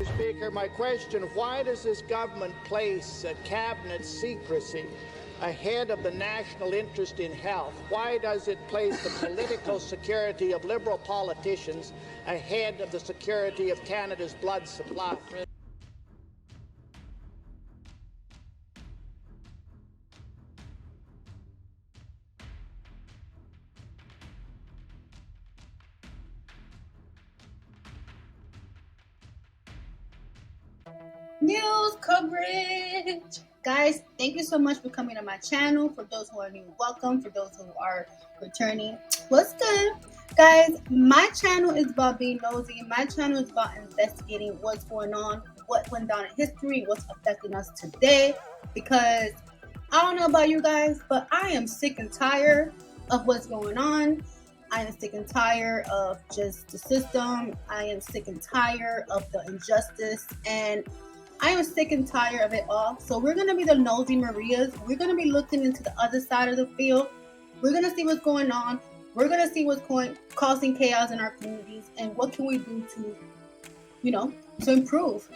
Speaker, my question, why does this government place cabinet secrecy ahead of the national interest in health? Why does it place the political security of Liberal politicians ahead of the security of Canada's blood supply? News coverage. Guys, thank you so much for coming to my channel. For those who are new, welcome. For those who are returning, what's good? Guys, my channel is about being nosy. My channel is about investigating what's going on, what went down in history, what's affecting us today. Because I don't know about you guys, but I am sick and tired of what's going on. I am sick and tired of just the system. I am sick and tired of the injustice, and I am sick and tired of it all. So we're going to be the nosy Marias. We're going to be looking into the other side of the field. We're going to see what's going on. We're going to see what's causing chaos in our communities, and what can we do to, to improve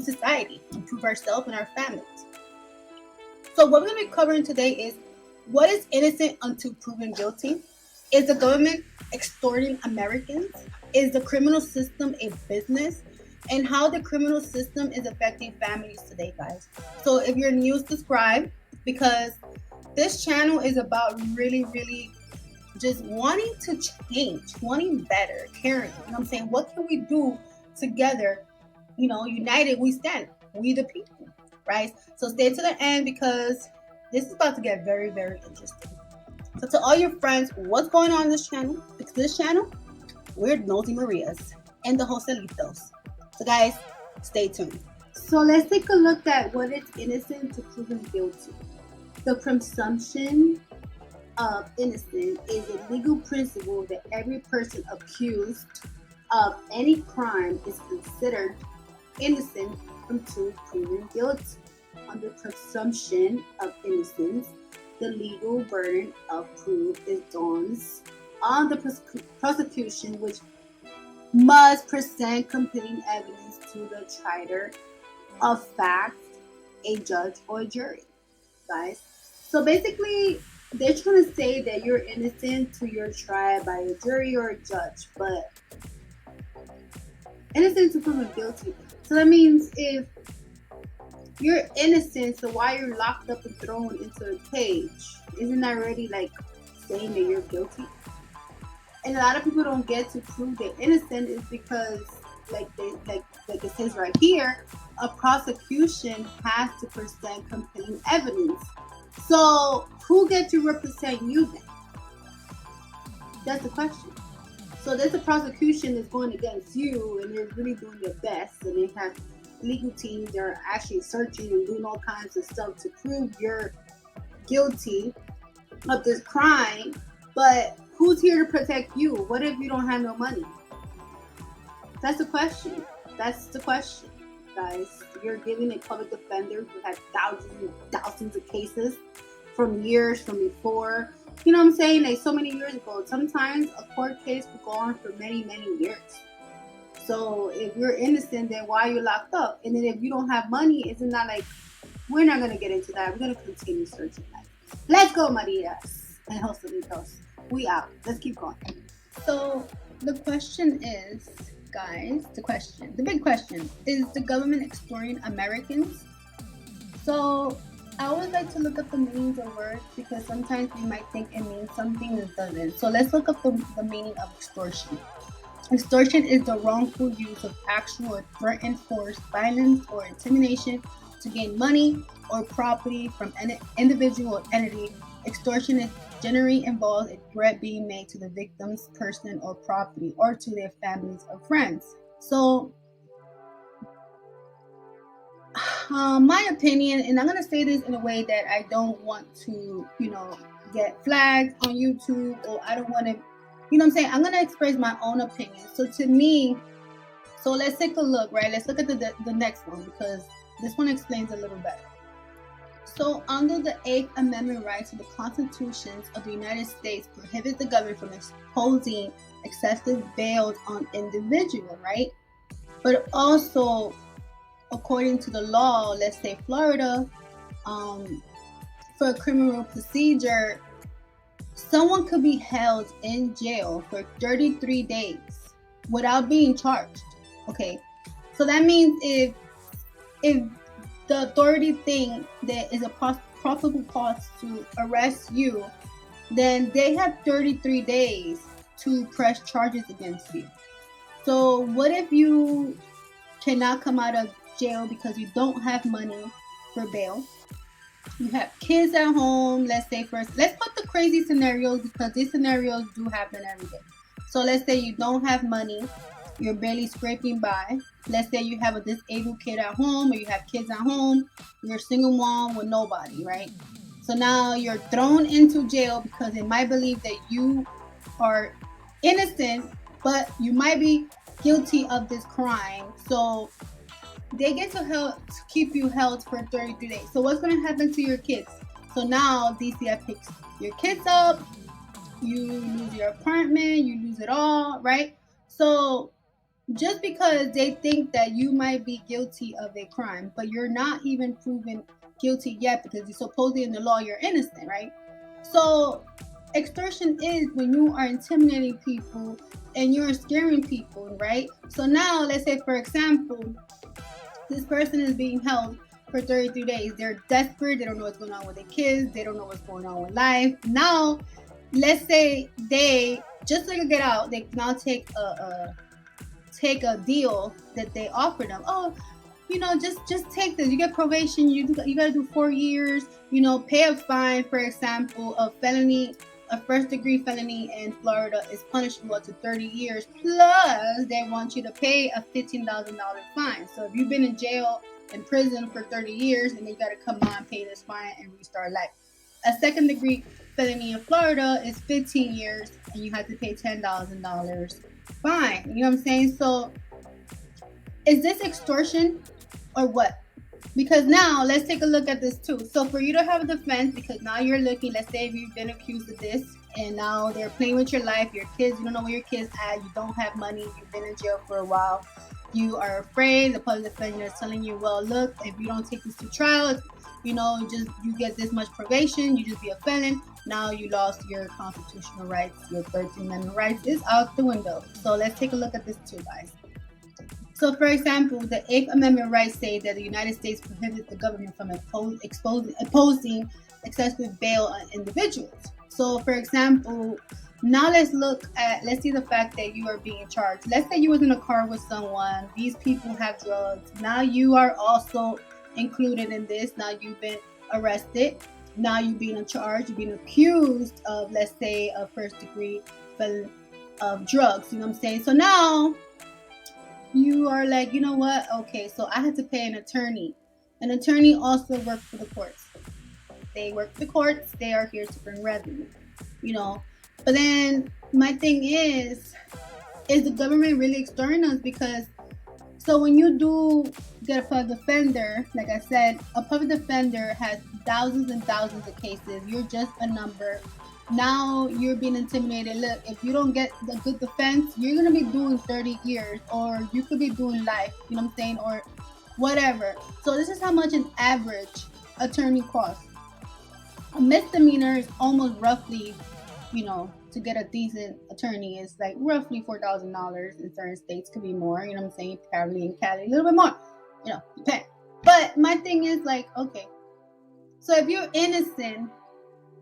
society, improve ourselves and our families. So what we're going to be covering today is, what is innocent until proven guilty? Is the government extorting Americans? Is the criminal system a business? And how the criminal system is affecting families today, guys. So if you're new, subscribe, because this channel is about really, really just wanting to change, wanting better, caring. You know what I'm saying? What can we do together? United we stand. We the people, right? So stay to the end, because this is about to get very, very interesting. So to all your friends, what's going on in this channel? Because this channel, we're Nosy Marias and the Joselitos. So guys, stay tuned. So let's take a look at what is innocent to proven guilty. The presumption of innocence is a legal principle that every person accused of any crime is considered innocent until proven guilty. Under presumption of innocence, the legal burden of proof is dawns on the prosecution, which must present competing evidence to the trier of fact, a judge or a jury. Guys, so basically they're trying to say that you're innocent till you're tried by a jury or a judge, but innocent to proven guilty. So that means if you're innocent, so why you're locked up and thrown into a cage? Isn't that already like saying that you're guilty? And a lot of people don't get to prove they're innocent is because, like it says right here, a prosecution has to present compelling evidence. So who gets to represent you then? That's the question. So there's a prosecution that's going against you, and they're really doing their best, and they have legal teams that are actually searching and doing all kinds of stuff to prove you're guilty of this crime. But who's here to protect you? What if you don't have no money? That's the question. That's the question, guys. You're giving a public defender who had thousands of cases from years from before. You know what I'm saying? Like so many years ago. Sometimes a court case could go on for many, many years. So if you're innocent, then why are you locked up? And then if you don't have money, isn't that like, we're not going to get into that. We're going to continue searching that. Let's go, Marias and Joselitos. We out. Let's keep going. So the question is, guys, the big question, is the government extorting Americans? So I always like to look up the meanings of words, because sometimes you might think it means something that doesn't. So let's look up the meaning of extortion. Extortion is the wrongful use of actual or threatened force, violence, or intimidation to gain money or property from an individual or entity. Extortion is generally involves a threat being made to the victim's person or property, or to their families or friends. So, my opinion, and I'm going to say this in a way that I don't want to, get flagged on YouTube, or I don't want to, I'm going to express my own opinion. So to me, let's take a look, right? Let's look at the next one, because this one explains a little better. So under the 8th Amendment rights of the Constitution of the United States prohibits the government from imposing excessive bails on individuals, right? But also according to the law, let's say Florida, for a criminal procedure, someone could be held in jail for 33 days without being charged. Okay, so that means if the authority think that is a probable cause to arrest you, then they have 33 days to press charges against you. So what if you cannot come out of jail because you don't have money for bail? You have kids at home. Let's say first, let's put the crazy scenarios, because these scenarios do happen every day. So let's say you don't have money, you're barely scraping by. Let's say you have a disabled kid at home, or you have kids at home, you're a single mom with nobody, right? So now you're thrown into jail because they might believe that you are innocent, but you might be guilty of this crime. So they get to keep you held for 33 days. So what's going to happen to your kids? So now DCF picks your kids up, you lose your apartment, you lose it all, right? So just because they think that you might be guilty of a crime, but you're not even proven guilty yet, because you supposedly in the law you're innocent, right? So extortion is when you are intimidating people and you're scaring people, right? So now let's say, for example, this person is being held for 33 days. They're desperate. They don't know what's going on with their kids. They don't know what's going on with life. Now, let's say they, just like a get out, they now take a deal that they offer them. Oh, just take this. You get probation. You got to do 4 years. Pay a fine. For example, a first-degree felony in Florida is punishable up to 30 years. Plus, they want you to pay a $15,000 fine. So if you've been in jail and prison for 30 years, and then you got to come on, pay this fine, and restart life. A second-degree felony in Florida is 15 years, and you have to pay $10,000 fine. You know what I'm saying? So is this extortion or what? Because now let's take a look at this too. So for you to have a defense, because now you're looking, let's say if you've been accused of this and now they're playing with your life, your kids, you don't know where your kids at, you don't have money, you've been in jail for a while, you are afraid, the public defender is telling you, well, look, if you don't take this to trial, you get this much probation, you just be a felon. Now you lost your constitutional rights, your 13th Amendment rights is out the window. So let's take a look at this too, guys. So, for example, the 8th Amendment rights say that the United States prohibits the government from imposing excessive bail on individuals. So, for example, now let's see the fact that you are being charged. Let's say you was in a car with someone. These people have drugs. Now you are also included in this. Now you've been arrested. Now you're being charged. You're being accused of, let's say, a first-degree felony of drugs. You know what I'm saying? So now you are like, you know what? Okay, so I had to pay an attorney. An attorney also works for the courts. They work for the courts. They are here to bring revenue, But then my thing is the government really extorting us? Because so when you do get a public defender, like I said, a public defender has thousands and thousands of cases. You're just a number. Now you're being intimidated. Look, if you don't get the good defense, you're going to be doing 30 years, or you could be doing life, you know what I'm saying, or whatever. So this is how much an average attorney costs. A misdemeanor is almost roughly, to get a decent attorney is like roughly $4,000 in certain states, could be more, you know what I'm saying, probably in Cali, a little bit more, depend. But my thing is like, okay, so if you're innocent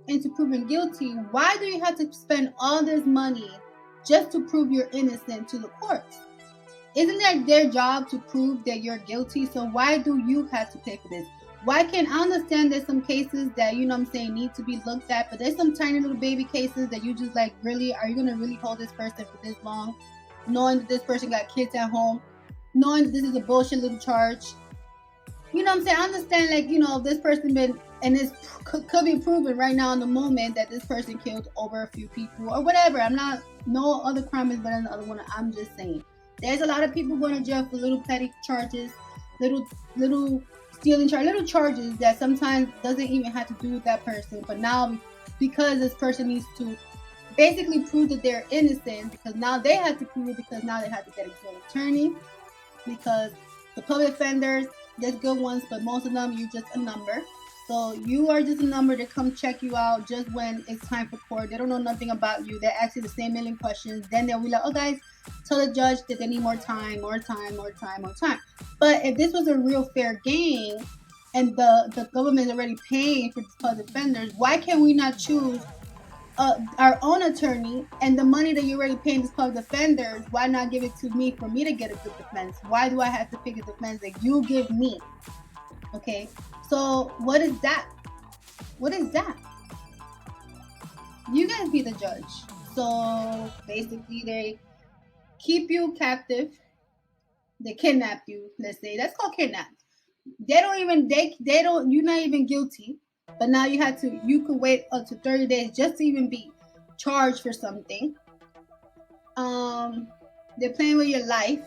into proven guilty, why do you have to spend all this money just to prove you're innocent to the courts? Isn't that their job to prove that you're guilty? So why do you have to pay for this? Why can't I understand there's some cases that, need to be looked at, but there's some tiny little baby cases that you just like, really, are you going to really hold this person for this long, knowing that this person got kids at home, knowing that this is a bullshit little charge? You know what I'm saying? I understand, like, if this person been, and this could be proven right now in the moment that this person killed over a few people or whatever. No other crime is better than the other one. I'm just saying. There's a lot of people going to jail for little petty charges, little stealing charges, little charges that sometimes doesn't even have to do with that person. But now, because this person needs to basically prove that they're innocent, because now they have to prove it, because now they have to get a good attorney, because The public offenders, there's good ones, but most of them, you just a number. So you are just a number to come check you out just when it's time for court. They don't know nothing about you. They ask you the same million questions. Then they'll be like, oh guys, tell the judge that they need more time, more time, more time, more time. But if this was a real fair game and the government is already paying for these public offenders, why can't we not choose our own attorney, and the money that you're already paying these public defenders, why not give it to me for me to get a good defense? Why do I have to pick a defense that you give me? Okay, so what is that? What is that? You guys be the judge. So basically, they keep you captive. They kidnap you. Let's say that's called kidnap. They don't. You're not even guilty. But now you could wait up to 30 days just to even be charged for something. They're playing with your life.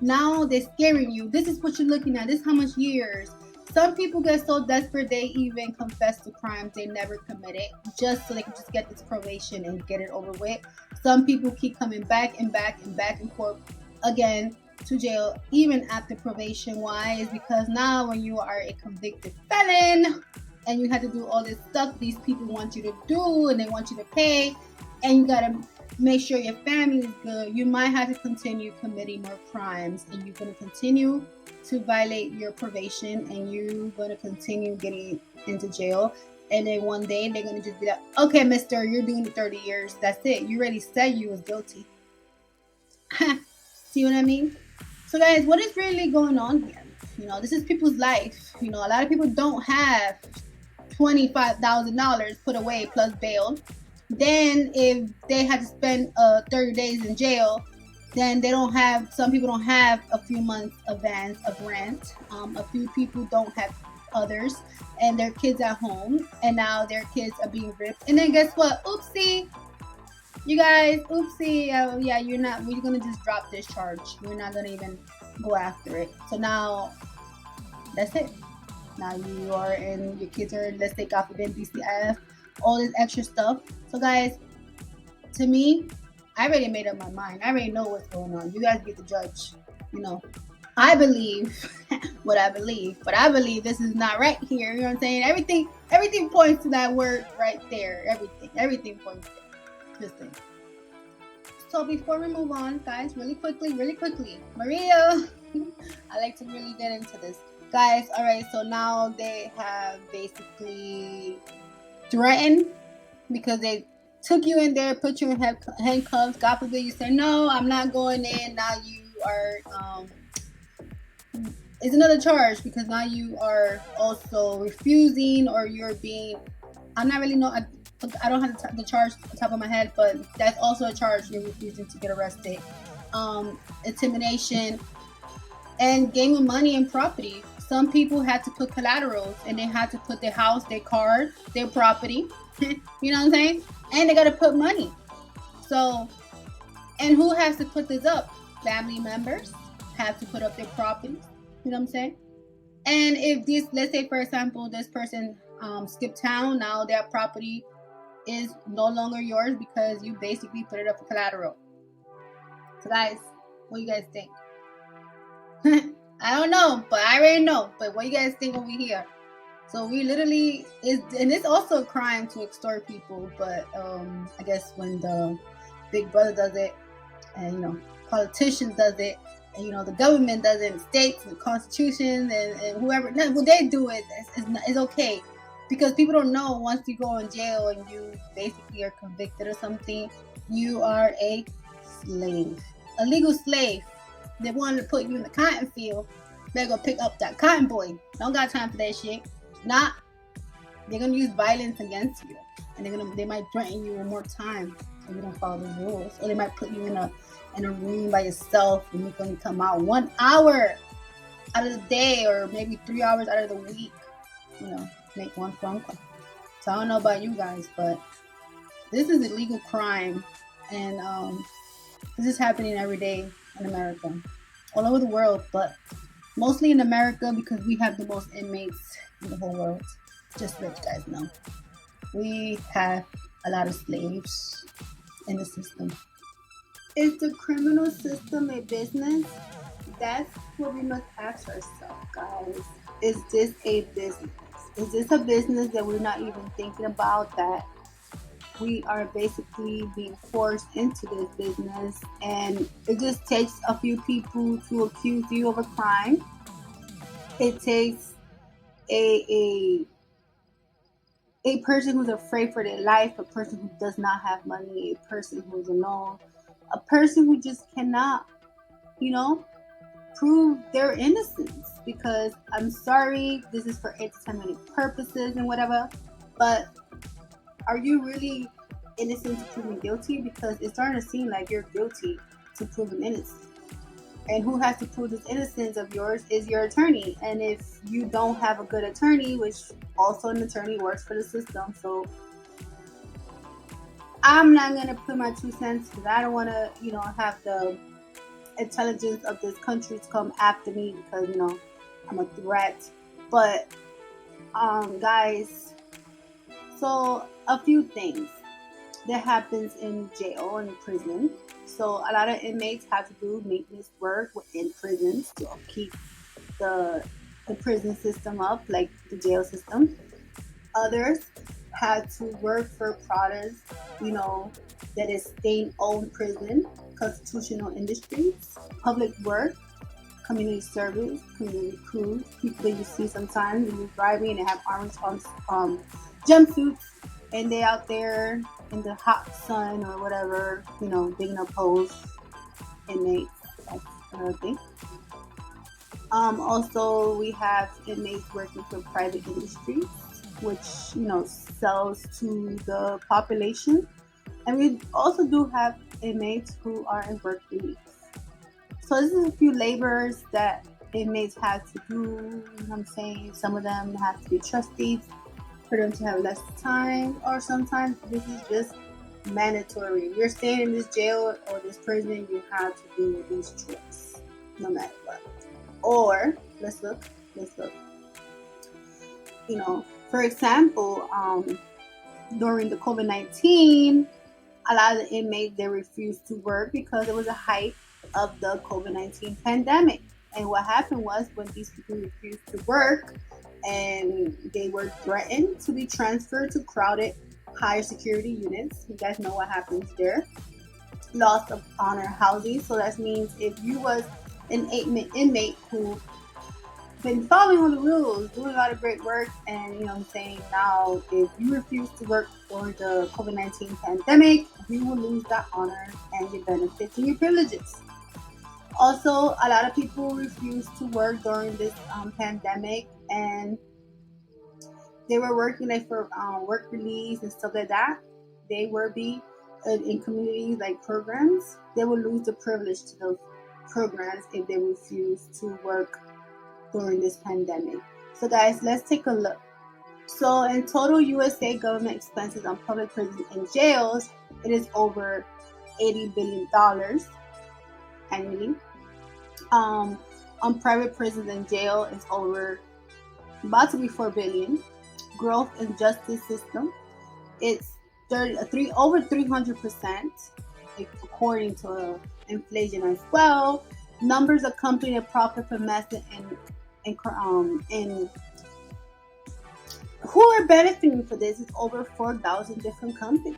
Now they're scaring you. This is what you're looking at. This is how much years. Some people get so desperate they even confess to crimes they never committed just so they can just get this probation and get it over with. Some people keep coming back and back and back and forth again to jail even after probation. Why? Is because now when you are a convicted felon and you have to do all this stuff these people want you to do and they want you to pay, and you gotta make sure your family is good, you might have to continue committing more crimes, and you're gonna continue to violate your probation, and you're gonna continue getting into jail. And then one day they're gonna just be like, okay, mister, you're doing the 30 years. That's it. You already said you was guilty. See what I mean? So guys, what is really going on here? This is people's life. A lot of people don't have $25,000 put away plus bail. Then if they had to spend 30 days in jail, then some people don't have a few months advance of rent. A few people don't have others, and their kids at home, and now their kids are being ripped. And then guess what? Oopsie. You guys, oopsie. We're going to just drop this charge. We're not going to even go after it. So now that's it. Now you are in, your kids are, let's say, God forbid, DCF, all this extra stuff. So guys, to me, I already made up my mind. I already know what's going on. You guys be the judge. I believe what I believe, but I believe this is not right here. You know what I'm saying? Everything points to that word right there. Everything points there. This thing. So before we move on, guys, really quickly, Maria, I like to really get into this. Guys, all right, so now they have basically threatened because they took you in there, put you in handcuffs. God forbid you say, no, I'm not going in. Now you are, it's another charge because now you are also refusing, or you're being, I'm not really know, I don't have the charge on the top of my head, but that's also a charge. You're refusing to get arrested. Intimidation and gaming money and property. Some people had to put collaterals, and they had to put their house, their car, their property. You know what I'm saying? And they got to put money. So, and who has to put this up? Family members have to put up their properties. You know what I'm saying? And if this, let's say for example, this person skipped town, now their property is no longer yours because you basically put it up for collateral. So guys, what do you guys think? I don't know, but I already know. But what do you guys think over here? So we literally and it's also a crime to extort people. But I guess when the Big Brother does it, and politicians does it, and the government does it, and states and the Constitution and whoever, when they do it, it's okay, because people don't know once you go in jail and you basically are convicted or something, you are a slave, a legal slave. They wanted to put you in the cotton field. They're gonna pick up that cotton boy. Don't got time for that shit. Nah, they're gonna use violence against you, and they might threaten you one more time if you don't follow the rules, or they might put you in a room by yourself, and you're gonna come out 1 hour out of the day, or maybe 3 hours out of the week. Make one phone call. So I don't know about you guys, but this is a legal crime, and this is happening every day in America, all over the world, but mostly in America because we have the most inmates in the whole world. Just to let you guys know, we have a lot of slaves in the system. Is the criminal system a business? that's what we must ask ourselves, guys. Is this a business? Is this a business that we're not even thinking about, that we are basically being forced into this business, and it just takes a few people to accuse you of a crime. It takes a a person who's afraid for their life, a person who does not have money, a person who's alone, a person who just cannot, you know, prove their innocence. Because I'm sorry, this is for entertainment purposes and whatever, but are you really innocent to proving guilty? Because it's starting to seem like you're guilty to prove innocent. And who has to prove this innocence of yours is your attorney. And if you don't have a good attorney, which also an attorney works for the system, so I'm not gonna put my 2 cents, because I don't want to, have the intelligence of this country to come after me, because I'm a threat. But guys, so a few things that happens in jail and prison. So a lot of inmates have to do maintenance work within prisons to keep the prison system up, like the jail system. Others had to work for products, that is state-owned prison, constitutional industries, public work, community service, community crews, people that you see sometimes when you're driving and they have orange jumpsuits, and they out there in the hot sun or whatever, digging up holes. Inmates, that's another thing. Also, we have inmates working for private industries, which sells to the population, and we also do have inmates who are in work release. So this is a few labors that inmates have to do. You know what I'm saying? Some of them have to be trustees for them to have less time, or sometimes this is just mandatory. If you're staying in this jail or this prison, you have to do these chores, no matter what. Or let's look. For example, during the COVID-19, a lot of the inmates, they refused to work because it was a height of the COVID-19 pandemic. And what happened was, when these people refused to work and they were threatened to be transferred to crowded higher security units, you guys know what happens there. Loss of honor housing. So that means if you was an inmate who been following all the rules, doing a lot of great work, and now if you refuse to work for the COVID-19 pandemic, you will lose that honor and your benefits and your privileges. Also, a lot of people refused to work during this pandemic, and they were working for work release and stuff like that. They were in communities like programs. They will lose the privilege to those programs if they refuse to work during this pandemic. So guys, let's take a look. So in total, USA government expenses on public prisons and jails, it is over $80 billion annually. On private prisons and jail, it's about to be $4 billion. Growth in justice system, it's over 300%, according to inflation as well. Numbers of companies that profit from massive and who are benefiting for this is over 4,000 different companies.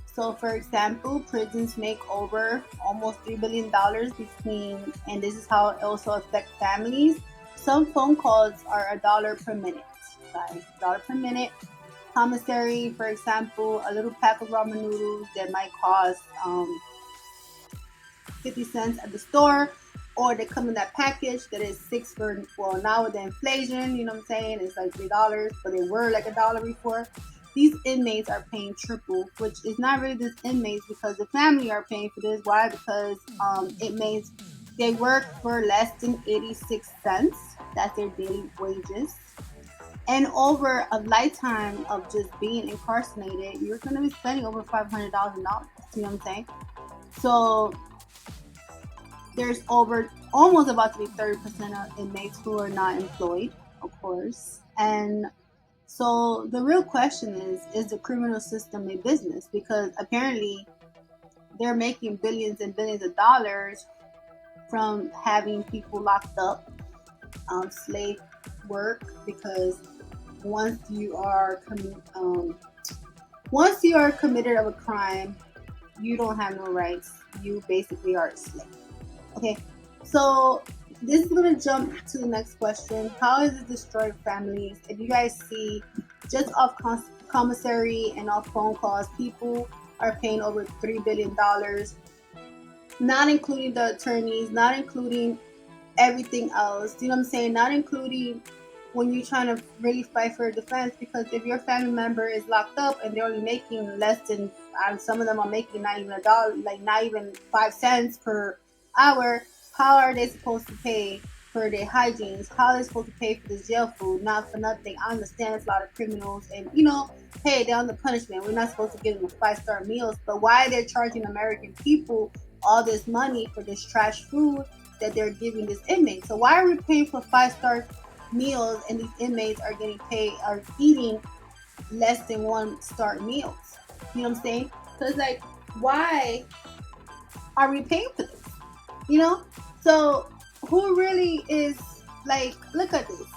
So, for example, prisons make over almost $3 billion between, and this is how it also affects families. Some phone calls are $1 per minute, guys. $1 per minute. Commissary, for example, a little pack of ramen noodles that might cost 50 cents at the store, or they come in that package that is now with the inflation, it's like $3, but they were like $1 before. These inmates are paying triple, which is not really just inmates, because the family are paying for this. Why? Because inmates, they work for less than 86 cents. That's their daily wages. And over a lifetime of just being incarcerated, you're going to be spending over $500,000. You know what I'm saying? So there's almost about to be 30% of inmates who are not employed, of course. And so the real question is the criminal system a business? Because apparently they're making billions and billions of dollars from having people locked up, slave work, because once you are committed of a crime, you don't have no rights. You basically are a slave. Okay, so this is gonna jump to the next question. How is it destroying families? If you guys see, just off commissary and off phone calls, people are paying over $3 billion, not including the attorneys, not including everything else. You know what I'm saying? Not including when you're trying to really fight for defense, because if your family member is locked up and they're only making less than, some of them are making not even $1, like not even 5 cents per hour, how are they supposed to pay for their hygienes? How are they supposed to pay for this jail food? Not for nothing. I understand it's a lot of criminals, and hey, they're under punishment. We're not supposed to give them 5-star meals, but why are they charging American people all this money for this trash food that they're giving this inmate? So why are we paying for 5-star meals and these inmates are eating less than 1-star meals? You know what I'm saying? So it's like, why are we paying for this? So who really is, like, look at this.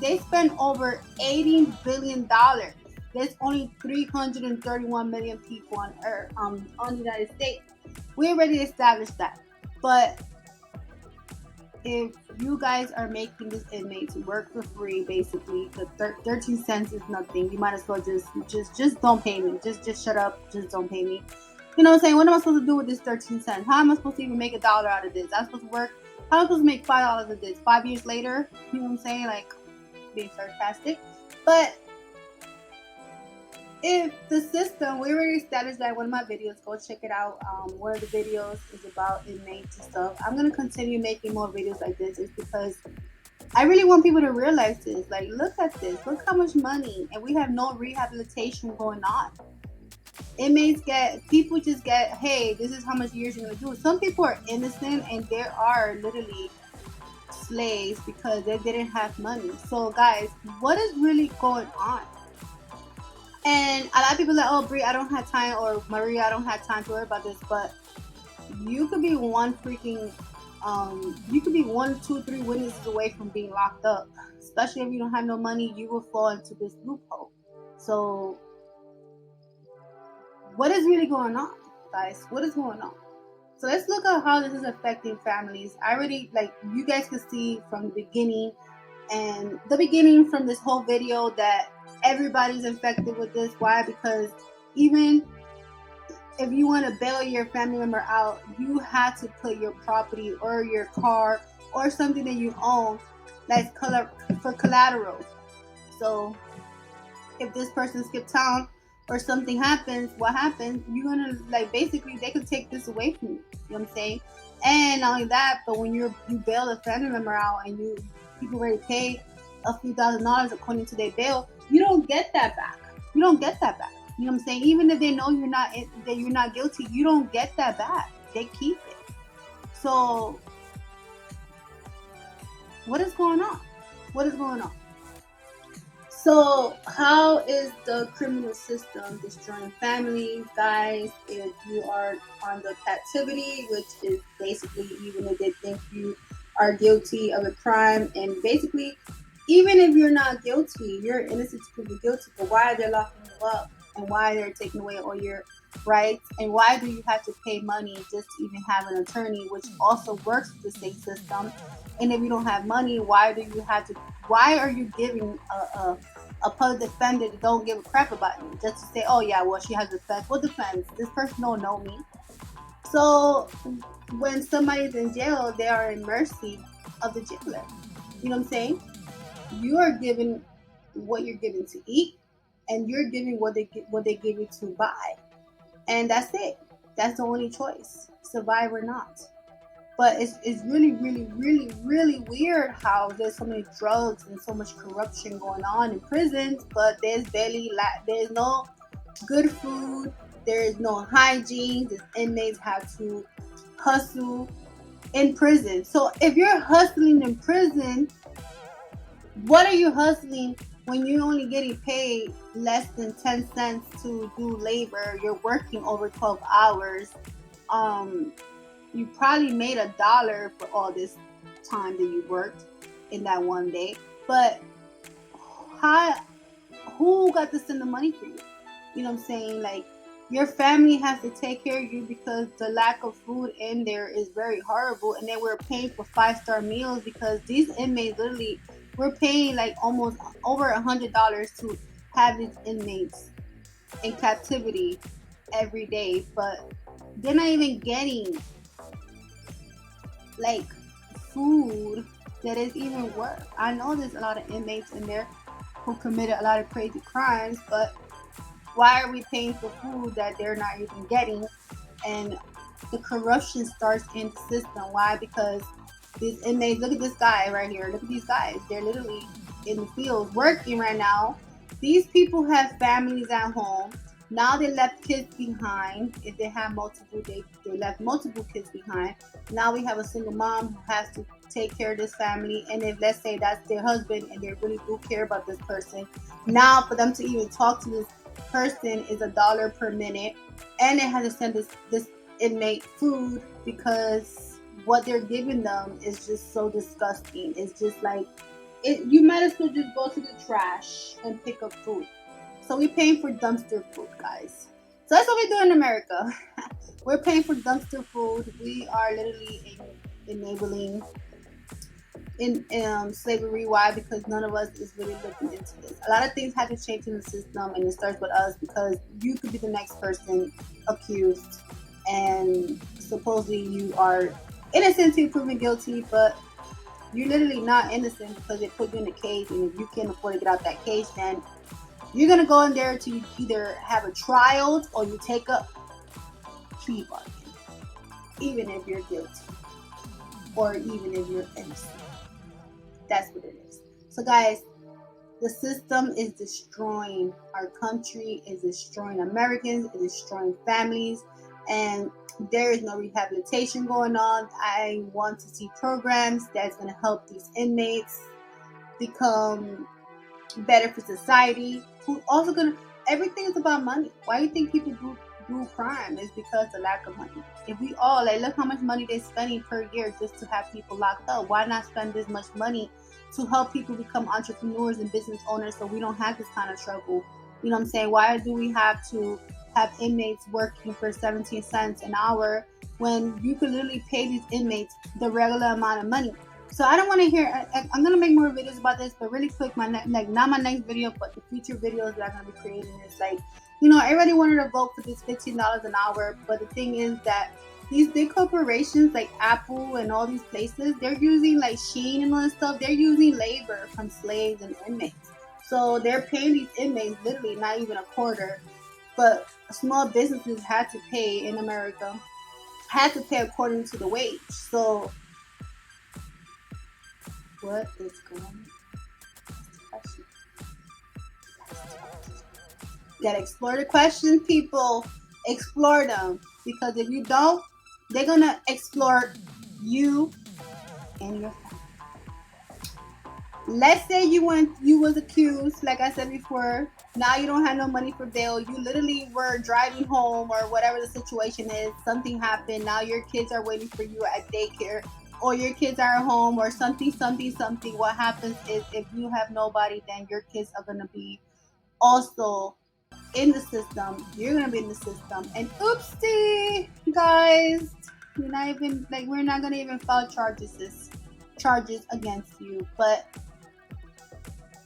They spend over $80 billion. There's only 331 million people on Earth, on the United States. We already established that. But if you guys are making this inmates work for free, basically, the 13 cents is nothing. You might as well just don't pay me. Just shut up. Just don't pay me. You know what I'm saying? What am I supposed to do with this 13 cents? How am I supposed to even make $1 out of this? I'm supposed to work. How am I supposed to make $5 out of this? 5 years later? You know what I'm saying? Like, being sarcastic. But if the system, we already established that in one of my videos, go check it out. One of the videos is about inmates and stuff. I'm going to continue making more videos like this, is because I really want people to realize this. Like, look at this. Look how much money, and we have no rehabilitation going on. People just get, hey, this is how much years you're going to do. Some people are innocent, and there are literally slaves because they didn't have money. So, guys, what is really going on? And a lot of people are like, oh, Brie, I don't have time, or Maria, I don't have time to worry about this. But you could be one, 2, 3 witnesses away from being locked up. Especially if you don't have no money, you will fall into this loophole. So, what is really going on, guys? What is going on? So let's look at how this is affecting families. I already, like, you guys can see from the beginning from this whole video that everybody's infected with this. Why? Because even if you want to bail your family member out, you have to put your property or your car or something that you own that's for collateral. So if this person skips town or something happens, what happens? You're gonna, like, basically they could take this away from you. You know what I'm saying? And not only that, but when you bail a family member out and people already pay a few $1,000s according to their bail, you don't get that back. You know what I'm saying? Even if they know you're not guilty, you don't get that back. They keep it. So what is going on? So how is the criminal system destroying families, guys? If you are under captivity, which is basically even if they think you are guilty of a crime, and basically even if you're not guilty, you're innocent to be guilty, but why are they locking you up? And why they're taking away all your rights? And why do you have to pay money just to even have an attorney, which also works with the state system? And if you don't have money, why are you giving a public defender that don't give a crap about you, just to say, oh yeah, well, she has defense. What defense? This person don't know me. So when somebody's in jail, they are in mercy of the jailer. You know what I'm saying? You are given what you're given to eat, and you're giving what they give you to buy, and that's it. That's the only choice, survive or not. But it's really, really, really, really weird how there's so many drugs and so much corruption going on in prisons, but there's no good food, there is no hygiene. The inmates have to hustle in prison. So if you're hustling in prison, what are you hustling when you're only getting paid less than 10 cents to do labor? You're working over 12 hours. you probably made $1 for all this time that you worked in that one day. But who got to send the money for you? You know what I'm saying? Like, your family has to take care of you because the lack of food in there is very horrible. And then we're paying for 5-star meals because these inmates literally, we're paying like almost over $100 to have these inmates in captivity every day. But they're not even getting like food that is even worth. I know there's a lot of inmates in there who committed a lot of crazy crimes, but why are we paying for food that they're not even getting? And the corruption starts in the system. Why? Because these inmates, look at this guy right here. Look at these guys. They're literally in the fields working right now. These people have families at home. Now they left kids behind. If they have multiple, they left multiple kids behind. Now we have a single mom who has to take care of this family. And if, let's say, that's their husband and they really do care about this person, now for them to even talk to this person is $1 per minute, and they have to send this inmate food because what they're giving them is just so disgusting. It's just like you might as well just go to the trash and pick up food. So we're paying for dumpster food, guys. So that's what we do in America. We're paying for dumpster food. We are literally enabling in slavery. Why? Because none of us is really looking into this. A lot of things have to change in the system, and it starts with us because you could be the next person accused, and supposedly you are innocent until proven guilty, but you're literally not innocent because they put you in a cage, and if you can't afford to get out that cage, then you're gonna go in there to either have a trial or you take a plea bargain, even if you're guilty or even if you're innocent. That's what it is. So guys, the system is destroying our country, is destroying Americans, is destroying families, and there is no rehabilitation going on. I want to see programs that's going to help these inmates become better for society. Who also going to, everything is about money. Why do you think people do crime? Is because the lack of money. If we all, like, look how much money they're spending per year just to have people locked up. Why not spend this much money to help people become entrepreneurs and business owners so we don't have this kind of trouble? You know what I'm saying? Why do we have to have inmates working for 17 cents an hour when you could literally pay these inmates the regular amount of money? So I don't want to hear, I'm going to make more videos about this, but really quick, not my next video, but the future videos that I'm going to be creating is like, you know, everybody wanted to vote for this $15 an hour, but the thing is that these big corporations like Apple and all these places, they're using like Shein and all this stuff, they're using labor from slaves and inmates. So they're paying these inmates literally not even a quarter, but small businesses had to pay in America, had to pay according to the wage. So what is going on? You gotta explore the questions, people. Explore them. Because if you don't, they're gonna explore you and your family. Let's say you was accused, like I said before. Now you don't have no money for bail. You literally were driving home or whatever the situation is. Something happened. Now your kids are waiting for you at daycare, or your kids are at home, or something. What happens is, if you have nobody, then your kids are gonna be also in the system. You're gonna be in the system, and oopsie, guys, we're not gonna even file charges against you, but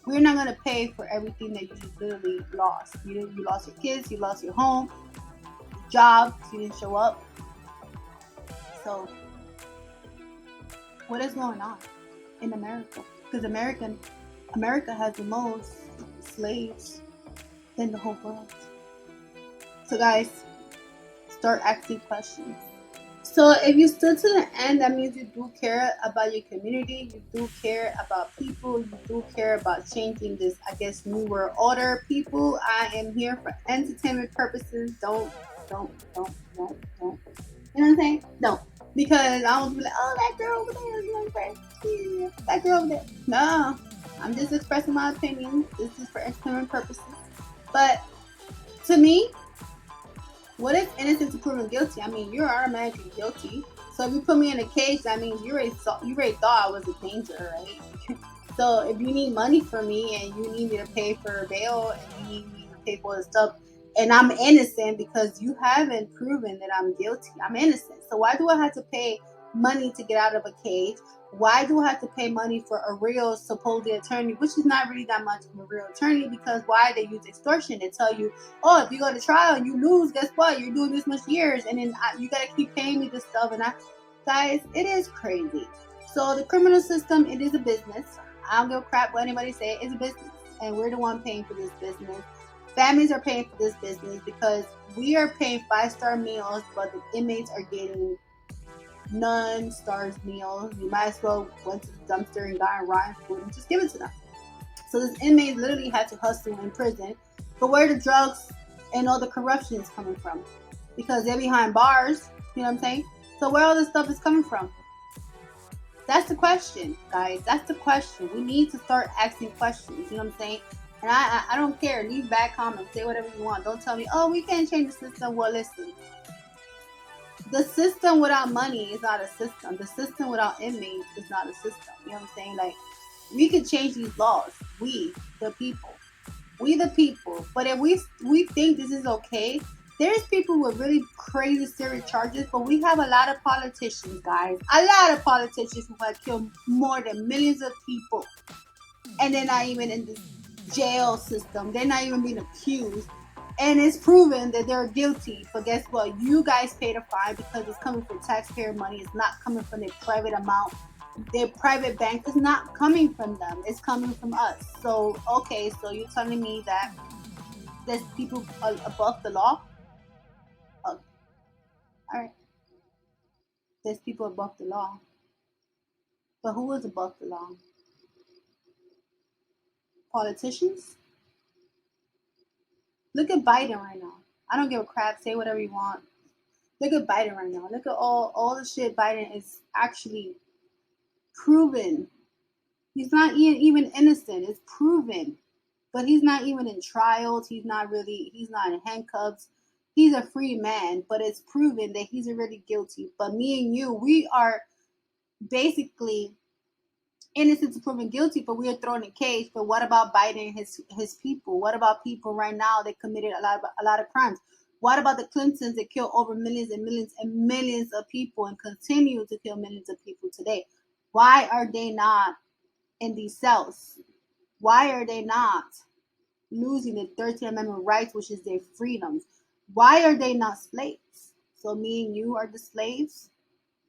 we're not gonna pay for everything that you literally lost. You lost your kids, you lost your home, job, you didn't show up. So what is going on in America? Because America has the most slaves in the whole world. So guys, start asking questions. So if you stood to the end, that means you do care about your community, you do care about people, you do care about changing this, I guess, new world order. People, I am here for entertainment purposes. Don't. You know what I'm saying? Don't. Because I won't be like, oh, that girl over there is my friend. Yeah, that girl over there. No, I'm just expressing my opinion. This is for entertainment purposes. But to me, what is innocent to proven guilty? I mean, you're automatically guilty. So if you put me in a cage, that means you already thought I was a danger, right? So if you need money from me and you need me to pay for bail and you need me to pay for the stuff, and I'm innocent because you haven't proven that I'm guilty, I'm innocent. So why do I have to pay money to get out of a cage? Why do I have to pay money for a real supposed attorney, which is not really that much of a real attorney? Because why they use extortion? They tell you, oh, if you go to trial and you lose, guess what? You're doing this much years, and then you gotta keep paying me this stuff. And guys, it is crazy. So the criminal system, it is a business. I don't give a crap what anybody say. It's a business, and we're the one paying for this business. Families are paying for this business because we are paying 5-star meals, but the inmates are getting none stars meals. You might as well went to the dumpster and got rotten food and just give it to them. So this inmate literally had to hustle in prison. But where the drugs and all the corruption is coming from? Because they're behind bars. You know what I'm saying? So where all this stuff is coming from? That's the question, guys. That's the question. We need to start asking questions. You know what I'm saying? And I don't care. Leave bad comments. Say whatever you want. Don't tell me, oh, we can't change the system. Well, listen. The system without money is not a system. The system without inmates is not a system. You know what I'm saying? Like, we could change these laws. We, the people. We, the people. But if we think this is okay, there's people with really crazy serious charges, but we have a lot of politicians, guys. A lot of politicians who have killed more than millions of people. And they're not even in the jail system. They're not even being accused. And it's proven that they're guilty. But guess what? You guys paid a fine because it's coming from taxpayer money. It's not coming from their private amount. Their private bank is not coming from them. It's coming from us. So, okay, so you're telling me that there's people above the law? Oh, all right. There's people above the law. But who is above the law? Politicians? Look at Biden right now. I don't give a crap. Say whatever you want. Look at Biden right now. Look at all the shit Biden is actually proven. He's not even innocent. It's proven. But he's not even in trials. He's not in handcuffs. He's a free man. But it's proven that he's already guilty. But me and you, we are basically innocent to proven guilty, but we are thrown in a cage. But what about Biden and his people? What about people right now that committed a lot of crimes? What about the Clintons that killed over millions and millions and millions of people and continue to kill millions of people today? Why are they not in these cells? Why are they not losing the 13th Amendment rights, which is their freedoms? Why are they not slaves? So me and you are the slaves,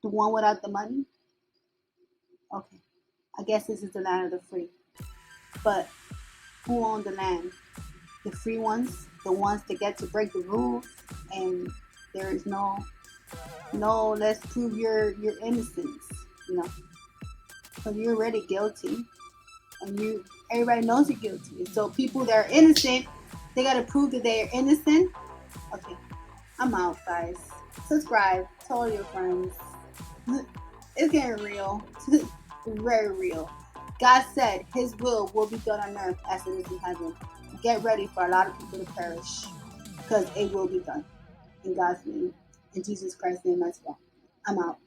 the one without the money? Okay. I guess this is the land of the free. But who owns the land? The free ones, the ones that get to break the rules, and there is no, let's prove your innocence, because you're already guilty, and everybody knows you're guilty. So people that are innocent, they gotta prove that they are innocent. Okay, I'm out, guys. Subscribe, tell all your friends. It's getting real. Very real. God said his will be done on earth as it is in heaven. Get ready for a lot of people to perish, because it will be done in God's name, in Jesus Christ's name as well. I'm out.